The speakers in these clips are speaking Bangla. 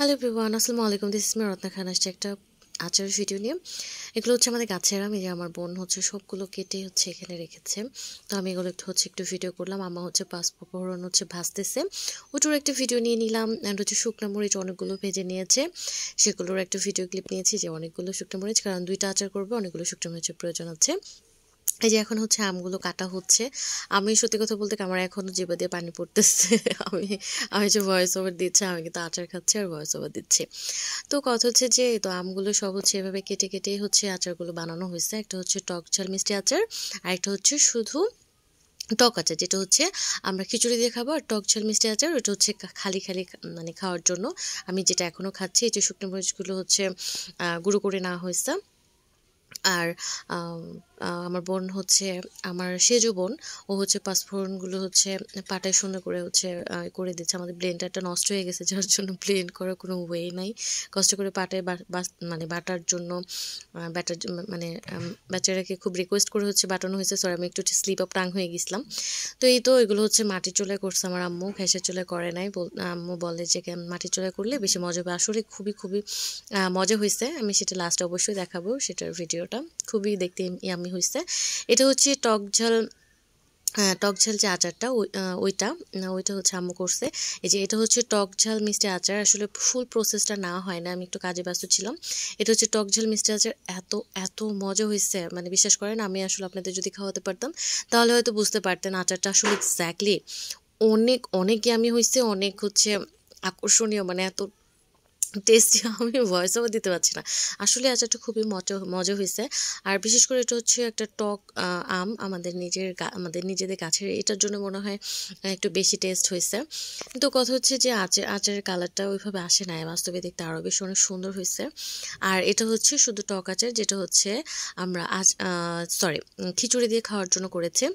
হ্যালো এভরিওয়ান, আসসালামু আলাইকুম। দিস ইজ মি রত্না খান। আসছে একটা আচারের ভিডিও নিয়ে। এগুলো হচ্ছে আমাদের গাছের আম। এই যে আমার বোন হচ্ছে সবগুলো কেটে হচ্ছে এখানে রেখেছে। তো আমি এগুলো একটু ভিডিও করলাম। আম্মা হচ্ছে পাঁচফোড়ন হচ্ছে ভাজতেছে, ওটার একটা ভিডিও নিয়ে নিলাম। অ্যান্ড হচ্ছে শুকনো মরিচ অনেকগুলো ভেজে নিয়েছে, সেগুলোর একটা ভিডিও ক্লিপ নিয়েছি। যে অনেকগুলো শুকনো মরিচ, কারণ 2টা আচার করবে, অনেকগুলো শুকনো মরিচের প্রয়োজন আছে। এই যে এখন হচ্ছে আমগুলো কাটা হচ্ছে। আমি সত্যি কথা বলতে আমার এখনো জিভে দিয়ে পানি পড়তেছে। আমি আমি যে ভয়েস ওভার দিচ্ছি, আমি কিন্তু আচার খাচ্ছি আর ভয়েস ওভার দিচ্ছি। তো কথা হচ্ছে যে তো আমগুলো সব হচ্ছে এভাবে কেটে কেটে হচ্ছে আচারগুলো বানানো হয়েছে। একটা হচ্ছে টক ঝাল মিষ্টি আচার, আর একটা হচ্ছে শুধু টক আচার, যেটা হচ্ছে আমরা খিচুড়ি দিয়ে খাবো। আর টক ঝাল মিষ্টি আচার ওটা হচ্ছে খালি খালি মানে খাওয়ার জন্য। আমি যেটা এখনো খাচ্ছি, এই যে শুকনো মরিচগুলো হচ্ছে গুঁড়ো করে নেওয়া হয়েছে। আর আম, আমার বোন হচ্ছে, আমার সেজো বোন, ও হচ্ছে পাঁচফোড়নগুলো হচ্ছে পাটায় সুন্দর করে হচ্ছে করে দিচ্ছে। আমাদের ব্লেন্ডারটা নষ্ট হয়ে গেছে, যার জন্য ব্লেন্ড করার কোনো ওয়ে নাই। কষ্ট করে পাটায় মানে বাটার জন্য ব্যাটার মানে বাচ্চারাকে খুব রিকোয়েস্ট করে হচ্ছে বাটানো হয়েছে। সরি, আমি একটু স্লিপ অফ টাং হয়ে গেছিলাম। তো এই তো এগুলো হচ্ছে মাটির চুলায় করছে আমার আম্মু, গ্যাসের চুলায় করে নাই। আম্মু বলে যে মাটির চুলায় করলে বেশি মজা হবে। আসলে খুবই খুবই মজা হয়েছে। আমি সেটা লাস্টে অবশ্যই দেখাবো, সেটার ভিডিওটা খুবই দেখতে ইয়াম্মি হয়েছে। এটা হচ্ছে টক ঝাল যে আচারটা, ওইটা ওইটা হচ্ছে আম্মু করছে। এই যে এটা হচ্ছে টক ঝাল মিষ্টি আচার। আসলে ফুল প্রসেসটা না হয় না, আমি একটু কাজে ব্যস্ত ছিলাম। এটা হচ্ছে টক ঝাল মিষ্টি আচার। এত এত মজা হয়েছে, মানে বিশ্বাস করেন, আমি আসলে আপনাদের যদি খাওয়াতে পারতাম তাহলে হয়তো বুঝতে পারতেন আচারটা আসলে এক্স্যাক্টলি অনেক অনেক ইয়ামি হয়েছে, অনেক হচ্ছে আকর্ষণীয়, মানে এত টেস্টি। আমি ভয়েস ওভার দিতে পারছি না। আসলে আচারটা খুবই মজা মজা হয়েছে। আর বিশেষ করে এটা হচ্ছে একটা টক আম, আমাদের নিজেদের গাছের, এটার জন্য মনে হয় একটু বেশি টেস্ট হয়েছে। তো কথা হচ্ছে যে আচারের কালারটা ওইভাবে আসে না, বাস্তবে দেখতে আরও বেশি অনেক সুন্দর হয়েছে। আর এটা হচ্ছে শুধু টক আচার, যেটা হচ্ছে আমরা খিচুড়ি দিয়ে খাওয়ার জন্য করেছে।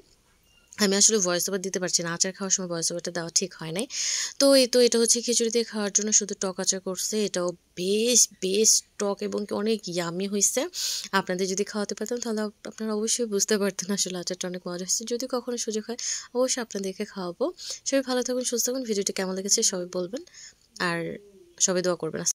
আমি আসলে ভয়েস ওভার দিতে পারছি না, আচার খাওয়ার সময় ভয়েস ওভারটা দেওয়া ঠিক হয় নাই। তো এই তো এটা হচ্ছে খিচুড়ি দিয়ে খাওয়ার জন্য শুধু টক আচার করছে। এটাও বেশ বেশ টক এবং কি অনেক ইয়ামি হয়েছে। আপনাদের যদি খাওয়াতে পারতাম তাহলে আপনারা অবশ্যই বুঝতে পারতেন আসলে আচারটা অনেক মজা হয়েছে। যদি কখনো সুযোগ হয় অবশ্যই আপনাদেরকে খাওয়াবো। সবাই ভালো থাকুন, সুস্থ থাকুন। ভিডিওটি কেমন লেগেছে সবাই বলবেন, আর সবাই দোয়া করবেন।